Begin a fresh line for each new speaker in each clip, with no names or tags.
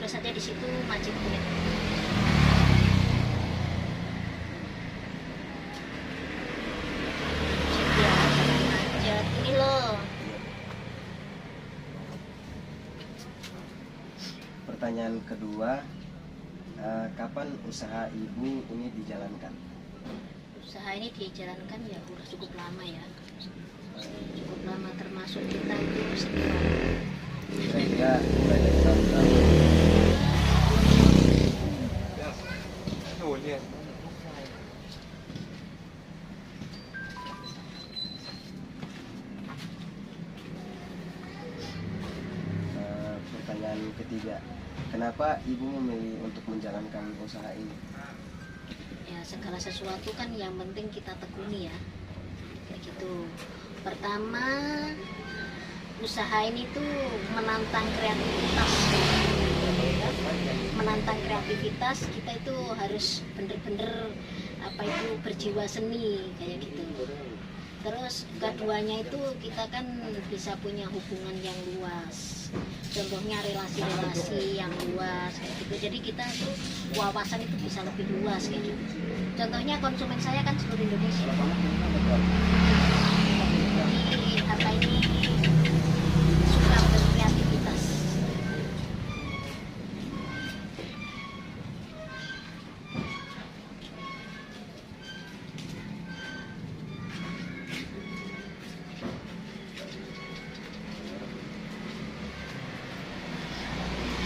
tulis saja di situ Majid Kulit. Ya, jangan macet. Ini loh.
Pertanyaan kedua, kapan usaha ibu ini dijalankan?
Usaha ini dijalankan ya udah cukup lama ya. Cukup lama, termasuk kita itu senior.
Kira-kira mulai dari tahun berapa? Pertanyaan ketiga, kenapa ibu memilih untuk menjalankan usaha ini?
Ya segala sesuatu kan yang penting kita tekuni ya, kayak gitu. Pertama, usaha ini tuh menantang kreativitas. Menantang kreativitas, kita itu harus bener-bener apa itu berjiwa seni kayak gitu. Terus keduanya itu kita kan bisa punya hubungan yang luas, contohnya relasi-relasi yang luas kayak gitu. Jadi kita tuh wawasan itu bisa lebih luas kayak gitu. Contohnya konsumen saya kan seluruh Indonesia. Jadi apa ini suka berkreativitas.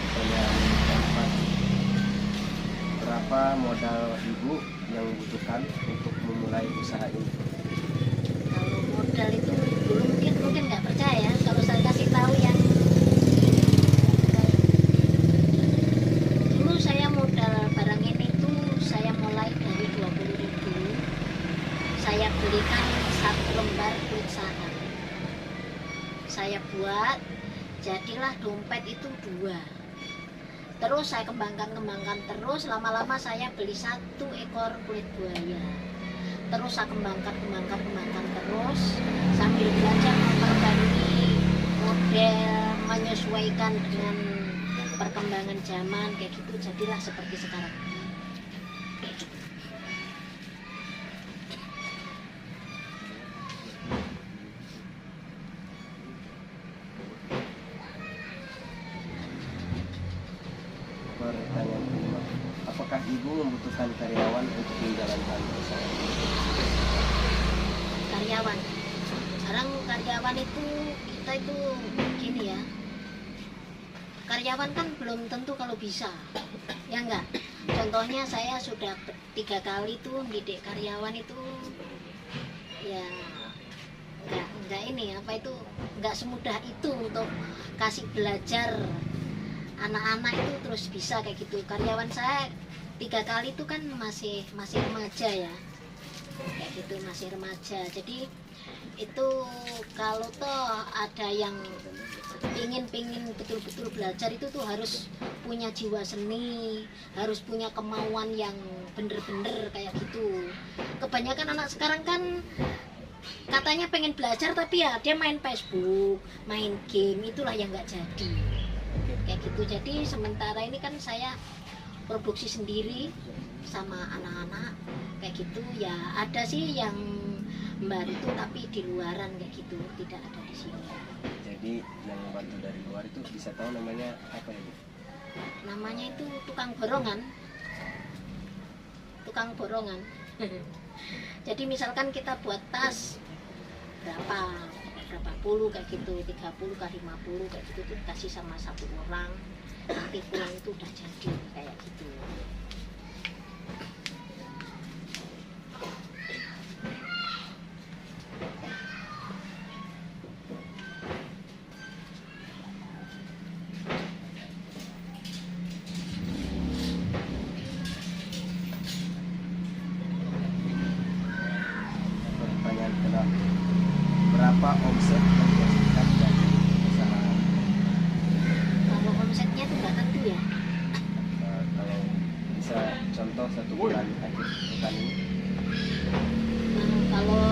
Pertanyaan keempat, berapa modal ibu yang dibutuhkan untuk memulai usaha ini?
Kalau modal itu dulu mungkin nggak percaya kalau saya kasih tahu ya. Dulu saya modal barang ini tuh saya mulai dari 20.000. Saya belikan 1 lembar kulit sarang. Saya buat, jadilah dompet itu 2. Terus saya kembangkan terus, lama-lama saya beli 1 ekor kulit buaya. Terus saya kembangkan terus sambil belajar memperbarui model, menyesuaikan dengan perkembangan zaman kayak gitu, jadilah seperti sekarang.
Pertanyaan kelima, apakah ibu membutuhkan karyawan untuk menjalankan usaha ini?
Karyawan, sekarang karyawan itu kita itu gini ya, karyawan kan belum tentu kalau bisa, ya enggak. Contohnya saya sudah 3 kali tuh didik karyawan itu ya enggak ini apa itu enggak semudah itu untuk kasih belajar anak-anak itu terus bisa kayak gitu. Karyawan saya 3 kali itu kan masih remaja ya, kayak gitu, masih remaja. Jadi itu kalau toh ada yang pingin betul-betul belajar itu tuh harus punya jiwa seni, harus punya kemauan yang bener-bener kayak gitu. Kebanyakan anak sekarang kan katanya pengen belajar tapi ya dia main Facebook, main game, itulah yang nggak jadi kayak gitu. Jadi sementara ini kan saya produksi sendiri sama anak-anak kayak gitu ya. Ada sih yang membantu tapi di luaran kayak gitu, tidak ada di sini.
Jadi yang bantu dari luar itu bisa tahu namanya apa ya Bu?
Namanya itu tukang borongan. Jadi misalkan kita buat tas berapa puluh kayak gitu, 30 ke 50 kayak gitu tuh kasih sama 1 orang, nanti pulang itu udah jadi kayak gitu.
Pertanyaan kedua, berapa omset yang dihasilkan dari usaha?
Kalau omsetnya tuh nggak tentu ya.
Kalau bisa contoh 1 bulan akhir pekan ini?
Kalau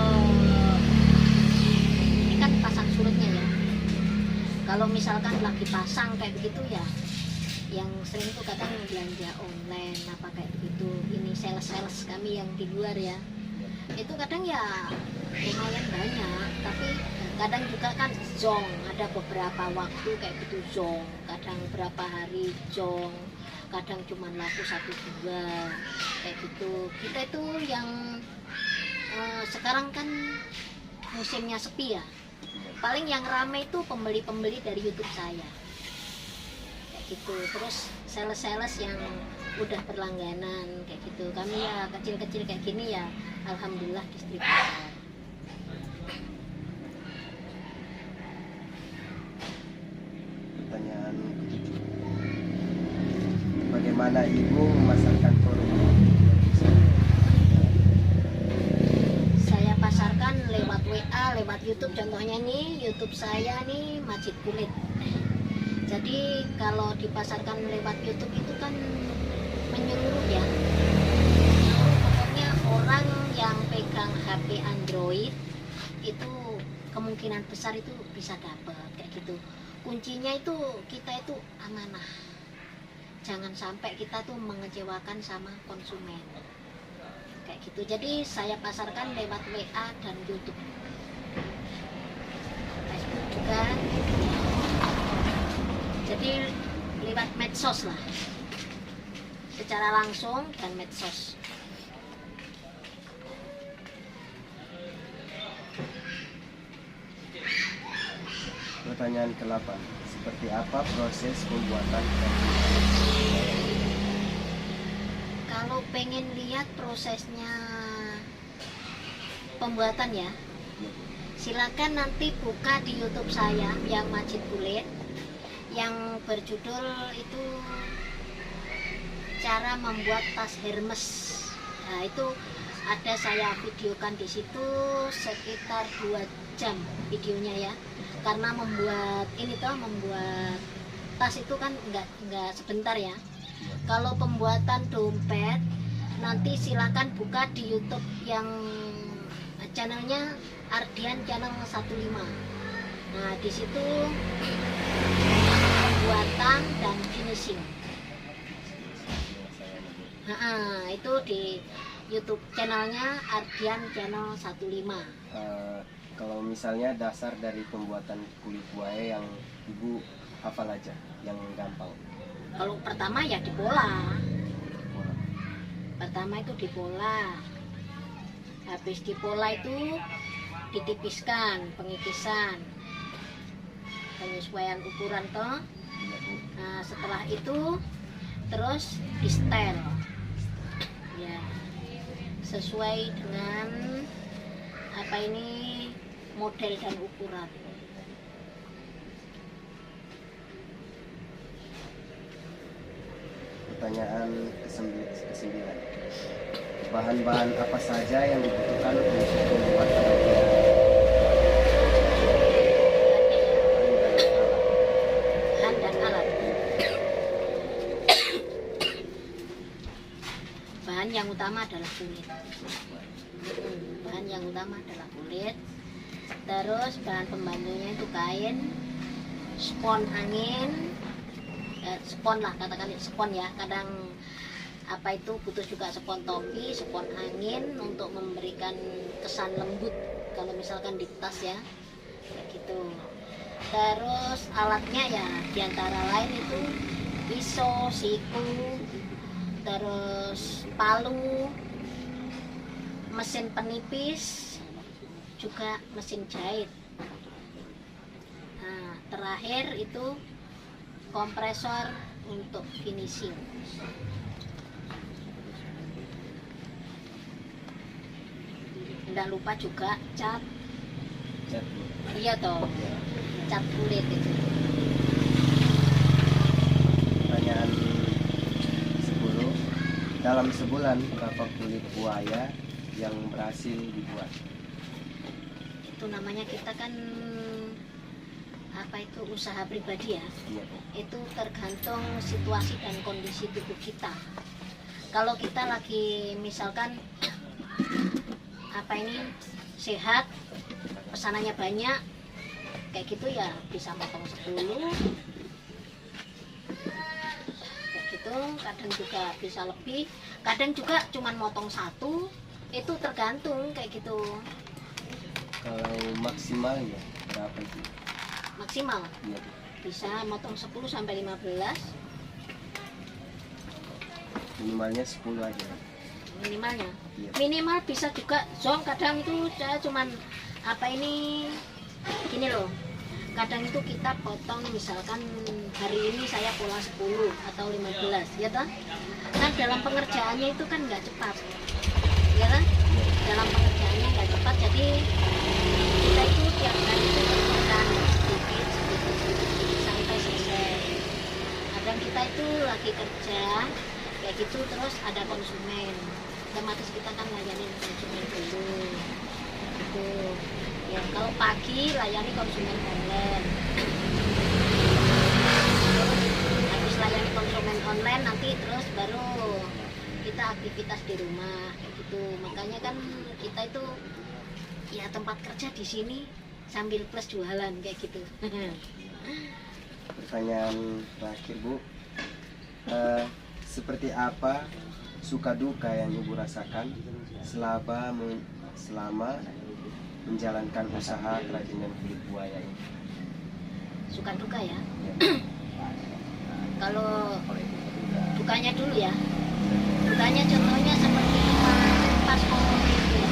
ini kan pasang surutnya ya. Kalau misalkan lagi pasang kayak begitu ya yang sering tuh kadang belanja online apa kayak begitu. Ini sales kami yang di luar ya, itu kadang ya lumayan banyak, tapi kadang juga kan zong, ada beberapa waktu kayak gitu zong, kadang berapa hari zong, kadang cuma laku 1-2 kayak gitu. Kita itu yang sekarang kan musimnya sepi ya, paling yang ramai itu pembeli-pembeli dari YouTube saya kayak gitu. Terus sales yang udah berlangganan kayak gitu. Kami ya kecil-kecil kayak gini ya, alhamdulillah distributor.
Pertanyaan ketujuh, bagaimana ibu memasarkan produk?
Saya pasarkan lewat WA, lewat YouTube. Contohnya nih, YouTube saya nih Masjid Kulit. Jadi kalau dipasarkan lewat YouTube itu kan menyeluruh ya. Pokoknya orang yang pegang HP Android itu kemungkinan besar itu bisa dapat kayak gitu. Kuncinya itu kita itu amanah. Jangan sampai kita tuh mengecewakan sama konsumen. Kayak gitu. Jadi saya pasarkan lewat WA dan YouTube. Facebook juga. Jadi lewat medsos lah. Secara langsung dan medsos.
Pertanyaan ke-8, seperti apa proses pembuatan kopi?
Kalau pengen lihat prosesnya pembuatan ya, silakan nanti buka di YouTube saya yang Masjid Kulit, yang berjudul itu cara membuat tas Hermes. Nah, itu ada saya videokan di situ sekitar 2 jam videonya ya. Karena membuat tas itu kan enggak sebentar ya. Kalau pembuatan dompet nanti silakan buka di YouTube yang channelnya Ardian Channel 15. Nah, di situ pembuatan dan finishing. Nah, itu di YouTube channelnya Ardian Channel 15.
Kalau misalnya dasar dari pembuatan kulit buaya yang ibu hafal aja, yang gampang.
Kalau pertama ya dipola. Pertama itu dipola. Habis dipola itu ditipiskan, pengipisan, penyesuaian ukuran toh. Nah, setelah itu terus di setel. Ya. Sesuai dengan apa ini model dan ukuran.
Pertanyaan ke-9, bahan-bahan apa saja yang dibutuhkan untuk membuat roti?
Bahan dan alat. Bahan yang utama adalah kulit. Bahan yang utama adalah kulit. Terus bahan pembantunya itu kain, spon angin, spon lah, katakan spon ya. Kadang apa itu butuh juga spon topi, spon angin untuk memberikan kesan lembut kalau misalkan di tas ya, kayak gitu. Terus alatnya ya diantara lain itu pisau, siku, terus palu, mesin penipis, juga mesin jahit. Nah, terakhir itu kompresor untuk finishing. Tidak lupa juga cat. Iya toh, cat kulit itu.
Pertanyaan 10, dalam sebulan berapa kulit buaya yang berhasil dibuat?
Itu namanya kita kan apa itu usaha pribadi ya.
Iya.
Itu tergantung situasi dan kondisi tubuh kita. Kalau kita lagi misalkan apa ini sehat, pesanannya banyak kayak gitu ya bisa potong 10. kadang juga bisa lebih, kadang juga cuman motong satu, itu tergantung kayak gitu.
Kalau maksimalnya berapa sih?
Maksimal
Iya.
bisa motong 10 sampai 15
Minimalnya 10 aja.
minimalnya.
Iya.
Minimal bisa juga zong, kadang itu saya cuman apa ini gini loh. Kadang itu kita potong misalkan hari ini saya pola 10 atau 15 ya toh. Kan dalam pengerjaannya itu kan nggak cepat. Ya kan? Dalam pengerjaannya nggak cepat, jadi kita itu tiap hari itu kerjakan sedikit sampai selesai. Kadang kita itu lagi kerja kayak gitu, terus ada konsumen, otomatis kita kan layanin konsumen dulu gitu ya. Kalau pagi layani konsumen online, habis layani konsumen online nanti terus baru kita aktivitas di rumah kayak gitu. Makanya kan kita itu ya tempat kerja di sini sambil plus jualan kayak gitu.
Pertanyaan terakhir Bu, seperti apa suka duka yang Ibu rasakan selama menjalankan usaha kerajinan kulit buaya ini?
Suka duka ya. Kalau dukanya dulu ya, dukanya contohnya seperti pas corona itu ya.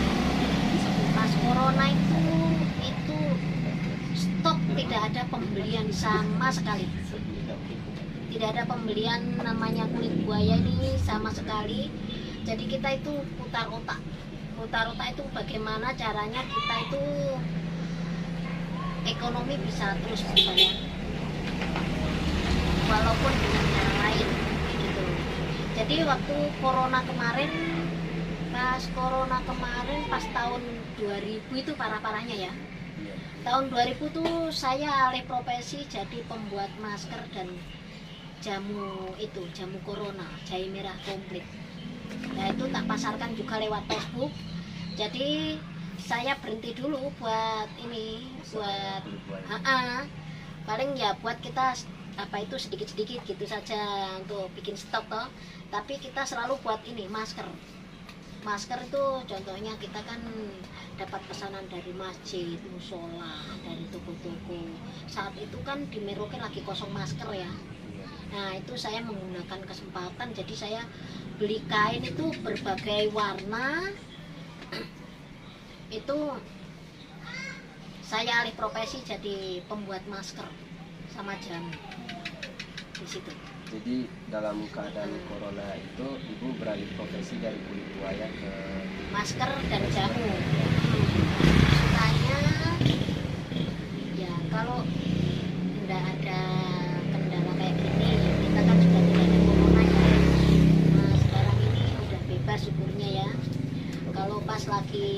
Pas corona itu stop, tidak ada pembelian sama sekali. Tidak ada pembelian namanya kulit buaya ini sama sekali. Jadi kita itu putar otak itu bagaimana caranya kita itu ekonomi bisa terus berjalan walaupun dengan cara lain gitu. Jadi waktu corona kemarin, pas tahun 2000 itu parah-parahnya ya. Tahun 2000 tuh saya alih profesi jadi pembuat masker dan jamu corona, jahe merah komplit. Nah itu tak pasarkan juga lewat Facebook. Jadi saya berhenti dulu buat paling ya buat kita apa itu sedikit-sedikit gitu saja untuk bikin stok toh. Tapi kita selalu buat ini masker itu contohnya kita kan dapat pesanan dari masjid, musola, dari toko-toko. Saat itu kan di Merauke lagi kosong masker ya. Nah itu saya menggunakan kesempatan, jadi saya beli kain itu berbagai warna. Itu saya alih profesi jadi pembuat masker sama jamu di situ.
Jadi dalam keadaan corona itu Ibu beralih profesi dari kulit buaya ke
masker dan jamu. Sukanya ya kalau tidak ada kendala kayak gini, kita kan sudah tidak ada corona ya. Nah sekarang ini udah bebas syukurnya ya. Kalau pas lagi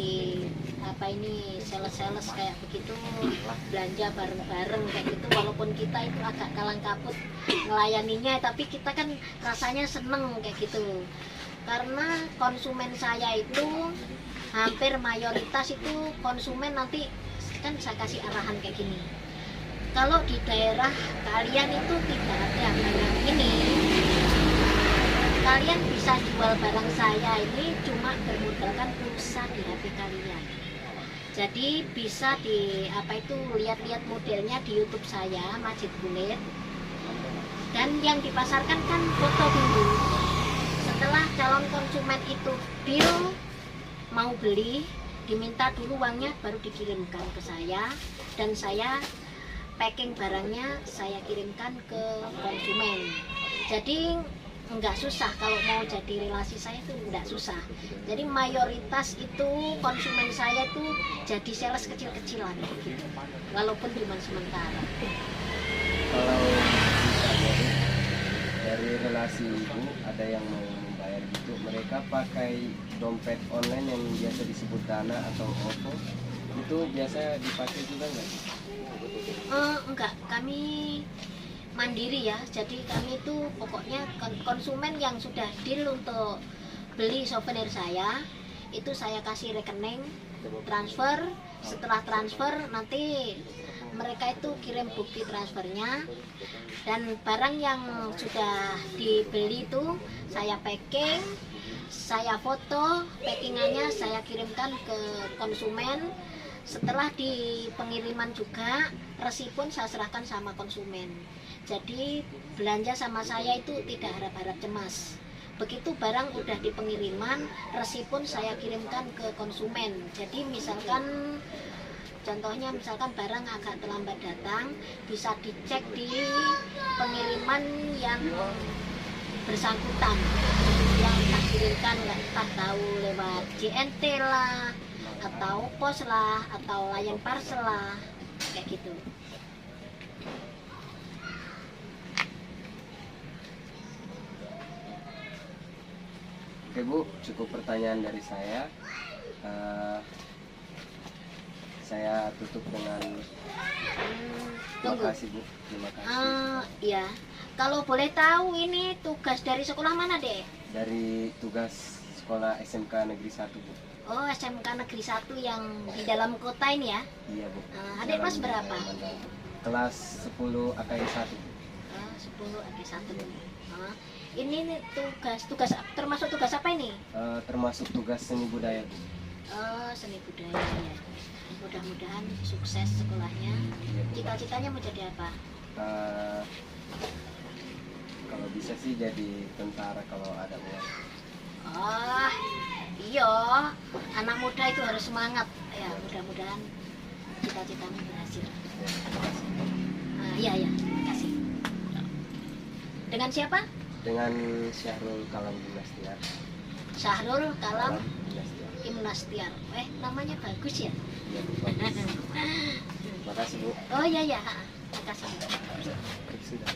apa ini sales kayak begitu, belanja bareng-bareng kayak gitu, walaupun kita itu agak kalang kabut melayaninya, tapi kita kan rasanya seneng kayak gitu. Karena konsumen saya itu hampir mayoritas itu konsumen, nanti kan saya kasih arahan kayak gini. Kalau di daerah kalian itu tidak ada kayak ini, kalian bisa jual barang saya ini cuma bermodalkan pulsa di HP kalian. Jadi bisa lihat-lihat modelnya di YouTube saya, Majid Kulit. Dan yang dipasarkan kan foto dulu. Setelah calon konsumen itu deal mau beli, diminta dulu uangnya baru dikirimkan ke saya, dan saya packing barangnya saya kirimkan ke konsumen. Jadi enggak susah, kalau mau jadi relasi saya itu enggak susah. Jadi mayoritas itu konsumen saya itu jadi sales kecil-kecilan gitu, walaupun cuma sementara.
Kalau misalnya dari relasi Ibu ada yang mau membayar gitu, mereka pakai dompet online yang biasa disebut Dana atau OVO, itu biasa dipakai juga nggak?
Enggak, kami mandiri ya. Jadi kami itu pokoknya konsumen yang sudah deal untuk beli souvenir saya, itu saya kasih rekening, transfer. Setelah transfer nanti mereka itu kirim bukti transfernya, dan barang yang sudah dibeli itu saya packing, saya foto packingannya, saya kirimkan ke konsumen. Setelah di pengiriman juga resi pun saya serahkan sama konsumen. Jadi belanja sama saya itu tidak harap-harap cemas. Begitu barang udah di pengiriman, resi pun saya kirimkan ke konsumen. Jadi misalkan contohnya misalkan barang agak terlambat datang, bisa dicek di pengiriman yang bersangkutan, yang tak kirimkan, entah tahu lewat JNT lah, atau pos lah, atau layan parcel lah, kayak gitu.
Oke Bu, cukup pertanyaan dari saya. Saya tutup dengan terima
Tunggu.
kasih Bu, terima kasih.
Ya, kalau boleh tahu ini tugas dari sekolah mana deh?
Dari tugas sekolah SMK Negeri 1 Bu.
Oh, SMK Negeri 1 yang di dalam kota ini ya?
Iya Bu.
Adik kelas berapa?
Kelas 10 AKI 1 Bu.
10 ada 1. Ini nih tugas termasuk tugas apa ini?
Termasuk tugas seni budaya Bu.
Oh, seni budaya ya. Mudah-mudahan sukses sekolahnya.
Iya, Bu.
Cita-citanya mau jadi apa?
Kalau bisa sih jadi tentara kalau ada uang.
Oh, iya. Anak muda itu harus semangat. Ya, mudah-mudahan cita-citamu berhasil.
Ya, terima kasih.
Iya, ya. Terima kasih. Dengan siapa?
Dengan Syahrul Kalam Gimnastiar.
Syahrul Kalam
Gimnastiar.
Imnastiar. Namanya bagus ya.
Ya, bagus. Terima kasih Bu.
Oh iya ya. Terima kasih.
Sudah.